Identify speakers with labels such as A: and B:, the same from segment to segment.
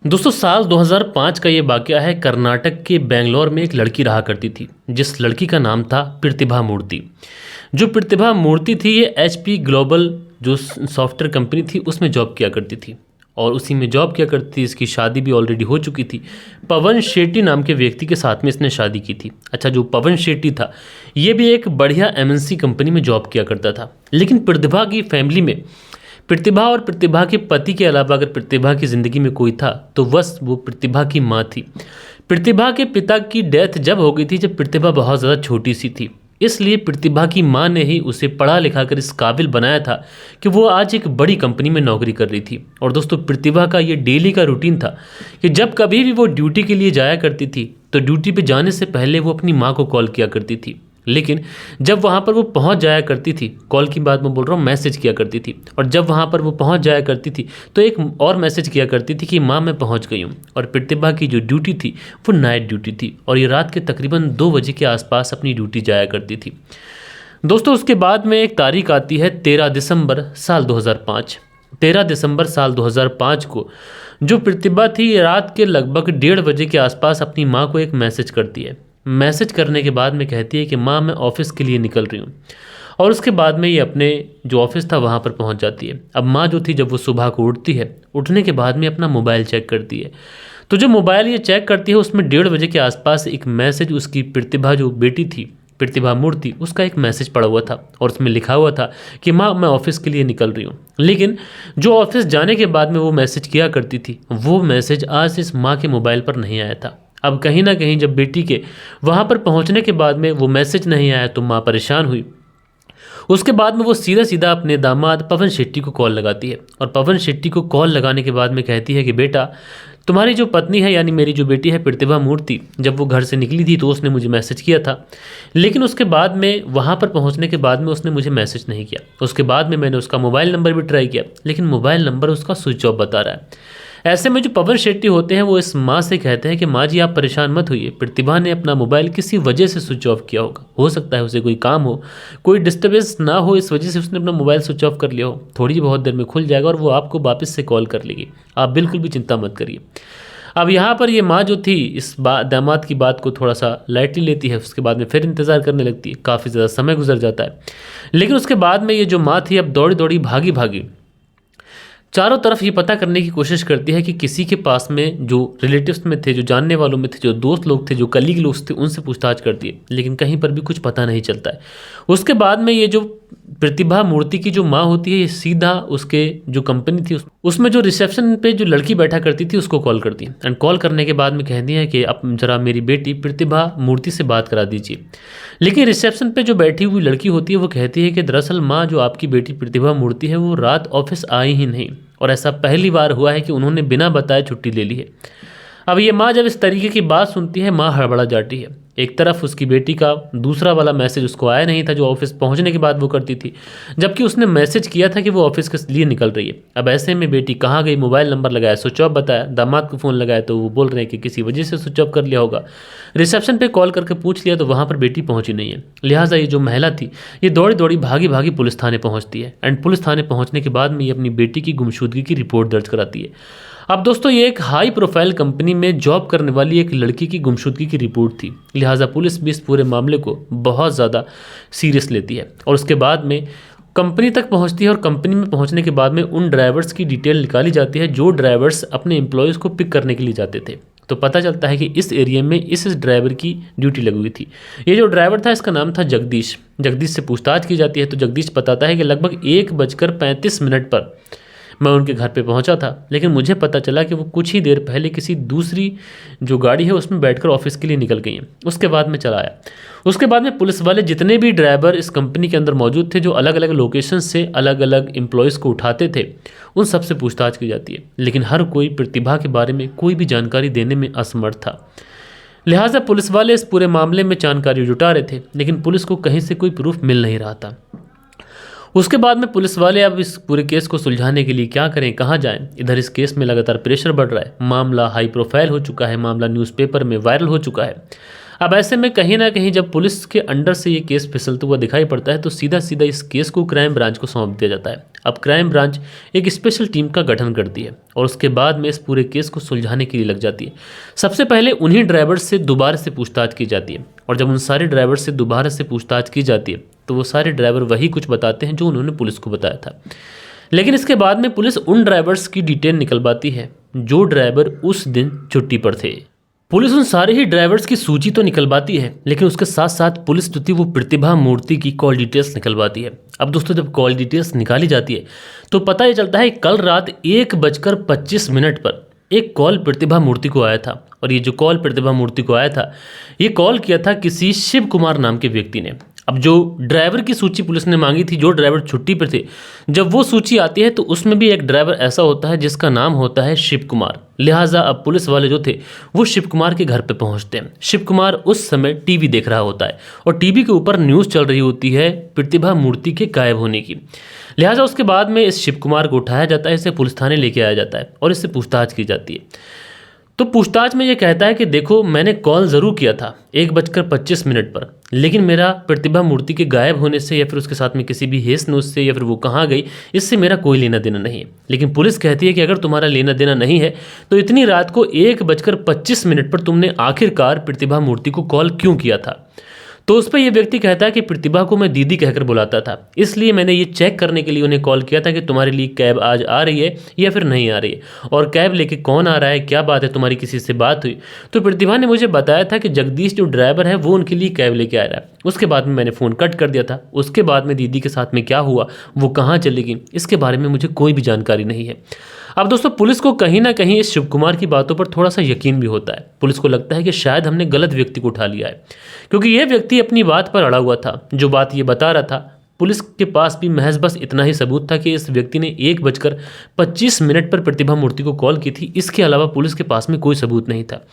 A: दोस्तों साल 2005 का ये वाकया है। कर्नाटक के बेंगलोर में एक लड़की रहा करती थी, जिस लड़की का नाम था प्रतिभा मूर्ति। जो प्रतिभा मूर्ति थी ये एचपी ग्लोबल जो सॉफ्टवेयर कंपनी थी उसमें जॉब किया करती थी और उसी में जॉब किया करती थी। इसकी शादी भी ऑलरेडी हो चुकी थी। पवन शेट्टी नाम के व्यक्ति के साथ में इसने शादी की थी। अच्छा, जो पवन शेट्टी था ये भी एक बढ़िया एमएनसी कंपनी में जॉब किया करता था। लेकिन प्रतिभा की फैमिली में प्रतिभा और प्रतिभा के पति के अलावा अगर प्रतिभा की ज़िंदगी में कोई था तो बस वो प्रतिभा की माँ थी। प्रतिभा के पिता की डेथ जब हो गई थी जब प्रतिभा बहुत ज़्यादा छोटी सी थी, इसलिए प्रतिभा की माँ ने ही उसे पढ़ा लिखा कर इस काबिल बनाया था कि वो आज एक बड़ी कंपनी में नौकरी कर रही थी। और दोस्तों प्रतिभा का ये डेली का रूटीन था कि जब कभी भी वो ड्यूटी के लिए जाया करती थी तो ड्यूटी पे जाने से पहले वो अपनी माँ को कॉल किया करती थी। लेकिन जब वहाँ पर वो पहुँच जाया करती थी, कॉल की बात मैं बोल रहा हूँ, मैसेज किया करती थी, और जब वहाँ पर वो पहुँच जाया करती थी तो एक और मैसेज किया करती थी कि माँ मैं पहुँच गई हूँ। और प्रतिभा की जो ड्यूटी थी वो नाइट ड्यूटी थी और ये रात के तकरीबन 2 बजे के आसपास अपनी ड्यूटी जाया करती थी। दोस्तों उसके बाद में एक तारीख आती है 13 दिसंबर साल 2005। 13 दिसंबर साल 2005 को जो प्रतिभा थी रात के लगभग 1:30 बजे के आसपास अपनी माँ को एक मैसेज करती है। मैसेज करने के बाद में कहती है कि माँ मैं ऑफिस के लिए निकल रही हूँ। और उसके बाद में ये अपने जो ऑफिस था वहाँ पर पहुँच जाती है। अब माँ जो थी जब वो सुबह को उठती है, उठने के बाद में अपना मोबाइल चेक करती है तो जो मोबाइल ये चेक करती है उसमें 1:30 बजे के आसपास एक मैसेज उसकी प्रतिभा जो बेटी थी प्रतिभा मूर्ति उसका एक मैसेज पड़ा हुआ था और उसमें लिखा हुआ था कि माँ मैं ऑफिस के लिए निकल रही हूँ। लेकिन जो ऑफिस जाने के बाद में वो मैसेज किया करती थी वो मैसेज आज इस माँ के मोबाइल पर नहीं आया था। अब कहीं ना कहीं जब बेटी के वहाँ पर पहुँचने के बाद में वो मैसेज नहीं आया तो माँ परेशान हुई। उसके बाद में वो सीधा सीधा अपने दामाद पवन शेट्टी को कॉल लगाती है और पवन शेट्टी को कॉल लगाने के बाद में कहती है कि बेटा तुम्हारी जो पत्नी है यानी मेरी जो बेटी है प्रतिभा मूर्ति जब वो घर से निकली थी तो उसने मुझे मैसेज किया था, लेकिन उसके बाद में वहाँ पर पहुँचने के बाद में उसने मुझे मैसेज नहीं किया। उसके बाद में मैंने उसका मोबाइल नंबर भी ट्राई किया लेकिन मोबाइल नंबर उसका स्विच ऑफ बता रहा है। ऐसे में जो पवन शेट्टी होते हैं वो इस माँ से कहते हैं कि माँ जी आप परेशान मत होइए, प्रतिभा ने अपना मोबाइल किसी वजह से स्विच ऑफ किया होगा, हो सकता है उसे कोई काम हो, कोई डिस्टर्बेंस ना हो, इस वजह से उसने अपना मोबाइल स्विच ऑफ कर लिया हो। थोड़ी बहुत देर में खुल जाएगा और वो आपको वापस से कॉल कर लेगी, आप बिल्कुल भी चिंता मत करिए। अब यहाँ पर ये माँ जो थी इस दामाद की बात को थोड़ा सा लाइटली लेती है। उसके बाद में फिर इंतज़ार करने लगती है, काफ़ी ज़्यादा समय गुजर जाता है। लेकिन उसके बाद में ये जो माँ थी अब दौड़ी दौड़ी भागी भागी चारों तरफ ये पता करने की कोशिश करती है कि किसी के पास में जो रिलेटिव्स में थे, जो जानने वालों में थे, जो दोस्त लोग थे, जो कलीग लोग थे, उनसे पूछताछ करती है लेकिन कहीं पर भी कुछ पता नहीं चलता है। उसके बाद में ये जो प्रतिभा मूर्ति की जो माँ होती है ये सीधा उसके जो कंपनी थी उसमें जो रिसेप्शन पे जो लड़की बैठा करती थी उसको कॉल करती है एंड कॉल करने के बाद में कहती है कि आप जरा मेरी बेटी प्रतिभा मूर्ति से बात करा दीजिए। लेकिन रिसेप्शन पे जो बैठी हुई लड़की होती है वो कहती है कि दरअसल माँ जो आपकी बेटी प्रतिभा मूर्ति है वो रात ऑफिस आई ही नहीं और ऐसा पहली बार हुआ है कि उन्होंने बिना बताए छुट्टी ले ली है। अब ये माँ जब इस तरीके की बात सुनती है माँ हड़बड़ा जाती है। एक तरफ उसकी बेटी का दूसरा वाला मैसेज उसको आया नहीं था जो ऑफिस पहुंचने के बाद वो करती थी, जबकि उसने मैसेज किया था कि वो ऑफिस के लिए निकल रही है। अब ऐसे में बेटी कहाँ गई, मोबाइल नंबर लगाया स्विच ऑफ बताया, दामाद को फ़ोन लगाया तो वो बोल रहे हैं कि किसी वजह से स्विच ऑफ कर लिया होगा। रिसेप्शन पे कॉल करके पूछ लिया तो वहाँ पर बेटी पहुँची नहीं है। लिहाजा ये जो महिला थी ये दौड़ी दौड़ी भागी भागी पुलिस थाने पहुँचती है एंड पुलिस थाने पहुँचने के बाद में ये अपनी बेटी की गुमशुदगी की रिपोर्ट दर्ज कराती है। अब दोस्तों ये एक हाई प्रोफाइल कंपनी में जॉब करने वाली एक लड़की की गुमशुदगी की रिपोर्ट थी, लिहाजा पुलिस भी इस पूरे मामले को बहुत ज़्यादा सीरियस लेती है और उसके बाद में कंपनी तक पहुंचती है और कंपनी में पहुंचने के बाद में उन ड्राइवर्स की डिटेल निकाली जाती है जो ड्राइवर्स अपने एम्प्लॉयज़ को पिक करने के लिए जाते थे। तो पता चलता है कि इस एरिया में इस ड्राइवर की ड्यूटी लगी हुई थी। ये जो ड्राइवर था इसका नाम था जगदीश। जगदीश से पूछताछ की जाती है तो जगदीश बताता है कि लगभग 1:35 पर मैं उनके घर पे पहुंचा था, लेकिन मुझे पता चला कि वो कुछ ही देर पहले किसी दूसरी जो गाड़ी है उसमें बैठकर ऑफिस के लिए निकल गई हैं। उसके बाद में चला आया। उसके बाद में पुलिस वाले जितने भी ड्राइवर इस कंपनी के अंदर मौजूद थे जो अलग अलग लोकेशन से अलग अलग एम्प्लॉयज़ को उठाते थे उन सब से पूछताछ की जाती है, लेकिन हर कोई प्रतिभा के बारे में कोई भी जानकारी देने में असमर्थ था। लिहाजा पुलिस वाले इस पूरे मामले में जानकारी जुटा रहे थे लेकिन पुलिस को कहीं से कोई प्रूफ मिल नहीं रहा था। उसके बाद में पुलिस वाले अब इस पूरे केस को सुलझाने के लिए क्या करें, कहाँ जाएं। इधर इस केस में लगातार प्रेशर बढ़ रहा है, मामला हाई प्रोफाइल हो चुका है, मामला न्यूज़पेपर में वायरल हो चुका है। अब ऐसे में कहीं ना कहीं जब पुलिस के अंडर से ये केस फिसलता हुआ दिखाई पड़ता है तो सीधा सीधा इस केस को क्राइम ब्रांच को सौंप दिया जाता है। अब क्राइम ब्रांच एक स्पेशल टीम का गठन करती है और उसके बाद में इस पूरे केस को सुलझाने के लिए लग जाती है। सबसे पहले उन्हीं ड्राइवर से दोबारा से पूछताछ की जाती है और जब उन सारे ड्राइवर से दोबारा से पूछताछ की जाती है तो वो सारे ड्राइवर वही कुछ बताते हैं जो उन्होंने पुलिस को बताया था। लेकिन इसके बाद में पुलिस उन ड्राइवर्स की डिटेल निकलवाती है जो ड्राइवर उस दिन छुट्टी पर थे। पुलिस उन सारे ही ड्राइवर्स की सूची तो निकलवाती है लेकिन उसके साथ साथ पुलिस जो थी वो प्रतिभा मूर्ति की कॉल डिटेल्स निकलवाती है। अब दोस्तों जब कॉल डिटेल्स निकाली जाती है तो पता ये चलता है कल रात 1:25 पर एक कॉल प्रतिभा मूर्ति को आया था और ये जो कॉल प्रतिभा मूर्ति को आया था ये कॉल किया था किसी शिव कुमार नाम के व्यक्ति ने। अब जो ड्राइवर की सूची पुलिस ने मांगी थी, जो ड्राइवर छुट्टी पर थे, जब वो सूची आती है तो उसमें भी एक ड्राइवर ऐसा होता है जिसका नाम होता है शिव कुमार। लिहाजा अब पुलिस वाले जो थे वो शिव कुमार के घर पे पहुंचते हैं। शिव कुमार उस समय टीवी देख रहा होता है और टीवी के ऊपर न्यूज़ चल रही होती है प्रतिभा मूर्ति के गायब होने की। लिहाजा उसके बाद में इस शिव कुमार को उठाया जाता है, इसे पुलिस थाने लेके आया जाता है और इससे पूछताछ की जाती है। तो पूछताछ में ये कहता है कि देखो मैंने कॉल ज़रूर किया था 1:25 पर, लेकिन मेरा प्रतिभा मूर्ति के गायब होने से या फिर उसके साथ में किसी भी हेस न्यूज़ से या फिर वो कहाँ गई इससे मेरा कोई लेना देना नहीं है। लेकिन पुलिस कहती है कि अगर तुम्हारा लेना देना नहीं है तो इतनी रात को 1:25 पर तुमने आखिरकार प्रतिभा मूर्ति को कॉल क्यों किया था। तो उस पर यह व्यक्ति कहता है कि प्रतिभा को मैं दीदी कहकर बुलाता था, इसलिए मैंने ये चेक करने के लिए उन्हें कॉल किया था कि तुम्हारे लिए कैब आज आ रही है या फिर नहीं आ रही है और कैब लेके कौन आ रहा है, क्या बात है, तुम्हारी किसी से बात हुई। तो प्रतिभा ने मुझे बताया था कि जगदीश जो ड्राइवर है वो उनके लिए कैब लेके आ रहा है। उसके बाद में मैंने फ़ोन कट कर दिया था। उसके बाद में दीदी के साथ में क्या हुआ, वो कहाँ चली गई, इसके बारे में मुझे कोई भी जानकारी नहीं है। अब दोस्तों पुलिस को कहीं ना कहीं इस शिव कुमार की बातों पर थोड़ा सा यकीन भी होता है। पुलिस को लगता है कि शायद हमने गलत व्यक्ति को उठा लिया है, क्योंकि यह व्यक्ति अपनी बात पर अड़ा हुआ था। जो बात ये बता रहा था पुलिस के पास भी महज बस इतना ही सबूत था कि इस व्यक्ति ने 1:25 पर प्रतिभा मूर्ति को कॉल की थी। इसके अलावा पुलिस के पास में कोई सबूत नहीं था।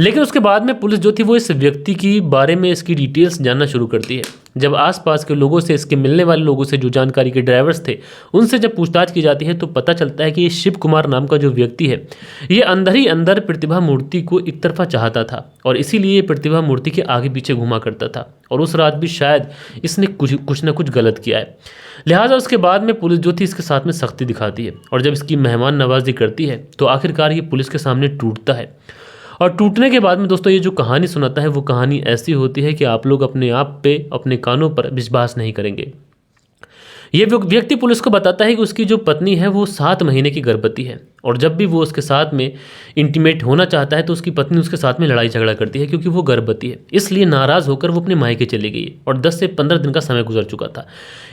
A: लेकिन उसके बाद में पुलिस जो थी वो इस व्यक्ति की बारे में इसकी डिटेल्स जानना शुरू करती है। जब आसपास के लोगों से, इसके मिलने वाले लोगों से, जो जानकारी के ड्राइवर्स थे, उनसे जब पूछताछ की जाती है तो पता चलता है कि ये शिव कुमार नाम का जो व्यक्ति है ये अंदर ही अंदर प्रतिभा मूर्ति को एक तरफा चाहता था और इसीलिए प्रतिभा मूर्ति के आगे पीछे घुमा करता था और उस रात भी शायद इसने कुछ ना कुछ गलत किया है। लिहाजा उसके बाद में पुलिस जो थी इसके साथ में सख्ती दिखाती है और जब इसकी मेहमान नवाजी करती है तो आखिरकार ये पुलिस के सामने टूटता है। और टूटने के बाद में दोस्तों ये जो कहानी सुनाता है वो कहानी ऐसी होती है कि आप लोग अपने आप पे, अपने कानों पर विश्वास नहीं करेंगे। ये व्यक्ति पुलिस को बताता है कि उसकी जो पत्नी है वो 7 महीने की गर्भवती है और जब भी वो उसके साथ में इंटीमेट होना चाहता है तो उसकी पत्नी उसके साथ में लड़ाई झगड़ा करती है क्योंकि वो गर्भवती है। इसलिए नाराज़ होकर वो अपने मायके चली गई और 10 से 15 दिन का समय गुजर चुका था।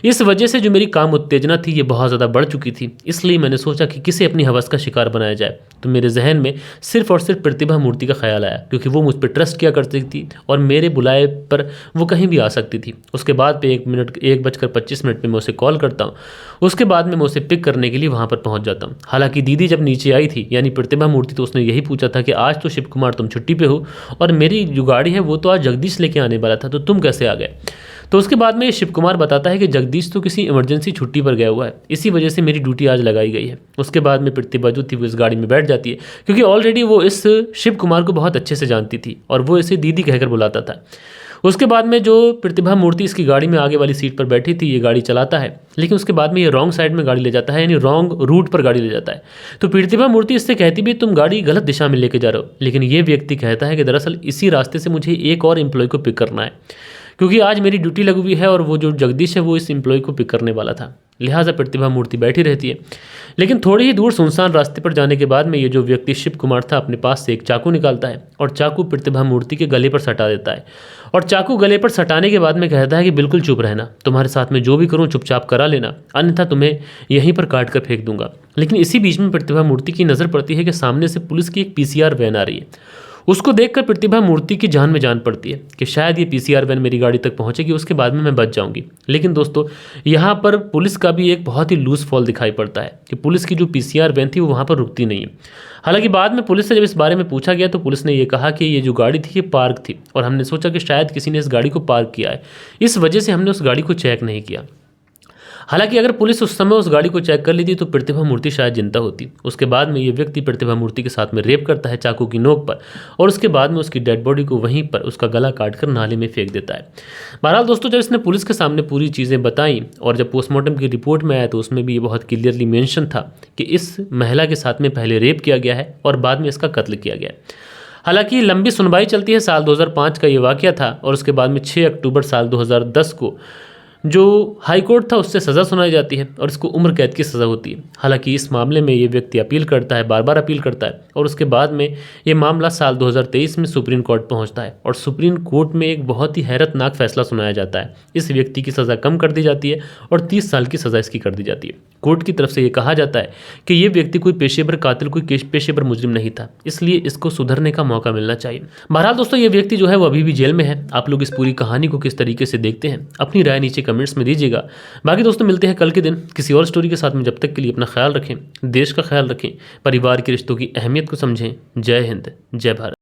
A: इस वजह से जो मेरी काम उत्तेजना थी ये बहुत ज़्यादा बढ़ चुकी थी। इसलिए मैंने सोचा कि किसे अपनी हवस का शिकार बनाया जाए। तो मेरे जहन में सिर्फ और सिर्फ प्रतिभा मूर्ति का ख्याल आया क्योंकि वो मुझ पर ट्रस्ट किया करती थी और मेरे बुलाए पर वो कहीं भी आ सकती थी। उसके बाद पे 1:25 पे मैं उसे कॉल करता हूँ। उसके बाद में मैं उसे पिक करने के लिए वहाँ पर पहुँच जाता हूँ। हालांकि दीदी जब नीचे आई थी यानी प्रतिभा मूर्ति तो उसने यही पूछा था कि आज तो शिव कुमार तुम छुट्टी पे हो और मेरी जो गाड़ी है वो तो आज जगदीश लेके आने वाला था, तो तुम कैसे आ गए। तो उसके बाद में शिव कुमार बताता है कि जगदीश तो किसी इमरजेंसी छुट्टी पर गया हुआ है, इसी वजह से मेरी ड्यूटी आज लगाई गई है। उसके बाद में प्रतिभा जो थी वो इस गाड़ी में बैठ जाती है क्योंकि ऑलरेडी वो इस शिव कुमार को बहुत अच्छे से जानती थी और वो इसे दीदी कहकर बुलाता था। उसके बाद में जो प्रतिभा मूर्ति इसकी गाड़ी में आगे वाली सीट पर बैठी थी ये गाड़ी चलाता है, लेकिन उसके बाद में ये रॉन्ग साइड में गाड़ी ले जाता है यानी रॉन्ग रूट पर गाड़ी ले जाता है। तो प्रतिभा मूर्ति इससे कहती भी तुम गाड़ी गलत दिशा में लेके जा रहे हो, लेकिन ये व्यक्ति कहता है कि दरअसल इसी रास्ते से मुझे एक और एम्प्लॉय को पिक करना है क्योंकि आज मेरी ड्यूटी लगी हुई है और वो जो जगदीश है वो इस एम्प्लॉय को पिक करने वाला था। लिहाजा प्रतिभा मूर्ति बैठी रहती है। लेकिन थोड़ी ही दूर सुनसान रास्ते पर जाने के बाद में ये जो व्यक्ति शिव कुमार था अपने पास से एक चाकू निकालता है और चाकू प्रतिभा मूर्ति के गले पर सटा देता है और चाकू गले पर सटाने के बाद में कहता है कि बिल्कुल चुप रहना, तुम्हारे साथ में जो भी करूँ चुपचाप करा लेना, अन्यथा तुम्हें यहीं पर काट कर फेंक दूंगा। लेकिन इसी बीच में प्रतिभा मूर्ति की नज़र पड़ती है कि सामने से पुलिस की एक PCR वैन आ रही है। उसको देखकर प्रतिभा मूर्ति की जान में जान पड़ती है कि शायद ये PCR वैन मेरी गाड़ी तक पहुंचेगी, उसके बाद में मैं बच जाऊंगी। लेकिन दोस्तों यहाँ पर पुलिस का भी एक बहुत ही लूज फॉल दिखाई पड़ता है कि पुलिस की जो PCR वैन थी वो वहाँ पर रुकती नहीं है। हालांकि बाद में पुलिस से जब इस बारे में पूछा गया तो पुलिस ने ये कहा कि ये जो गाड़ी थी ये पार्क थी और हमने सोचा कि शायद किसी ने इस गाड़ी को पार्क किया है, इस वजह से हमने उस गाड़ी को चेक नहीं किया। हालांकि अगर पुलिस उस समय उस गाड़ी को चेक कर लेती तो प्रतिभा मूर्ति शायद जिंदा होती। उसके बाद में ये व्यक्ति प्रतिभा मूर्ति के साथ में रेप करता है चाकू की नोक पर, और उसके बाद में उसकी डेड बॉडी को वहीं पर उसका गला काटकर नाले में फेंक देता है। बहरहाल दोस्तों, जब इसने पुलिस के सामने पूरी चीज़ें बताई और जब पोस्टमार्टम की रिपोर्ट में आया तो उसमें भी ये बहुत क्लियरली मेंशन था कि इस महिला के साथ में पहले रेप किया गया है और बाद में इसका कत्ल किया गया है। हालांकि लंबी सुनवाई चलती है। साल 2005 का ये वाकया था और उसके बाद में 6 अक्टूबर साल 2010 को जो हाई कोर्ट था उससे सज़ा सुनाई जाती है और इसको उम्र कैद की सज़ा होती है। हालांकि इस मामले में ये व्यक्ति अपील करता है, बार बार अपील करता है, और उसके बाद में ये मामला साल 2023 में सुप्रीम कोर्ट पहुंचता है और सुप्रीम कोर्ट में एक बहुत ही हैरतनाक फैसला सुनाया जाता है। इस व्यक्ति की सज़ा कम कर दी जाती है और 30 साल की सज़ा इसकी कर दी जाती है। कोर्ट की तरफ से ये कहा जाता है कि ये व्यक्ति कोई पेशेवर कातिल, कोई पेशेवर मुजरिम नहीं था, इसलिए इसको सुधरने का मौका मिलना चाहिए। बहरहाल दोस्तों, ये व्यक्ति जो है वो अभी भी जेल में है। आप लोग इस पूरी कहानी को किस तरीके से देखते हैं, अपनी राय नीचे कमेंट्स में दीजिएगा। बाकी दोस्तों, मिलते हैं कल के दिन किसी और स्टोरी के साथ में। जब तक के लिए अपना ख्याल रखें, देश का ख्याल रखें, परिवार के रिश्तों की अहमियत को समझें। जय हिंद, जय भारत।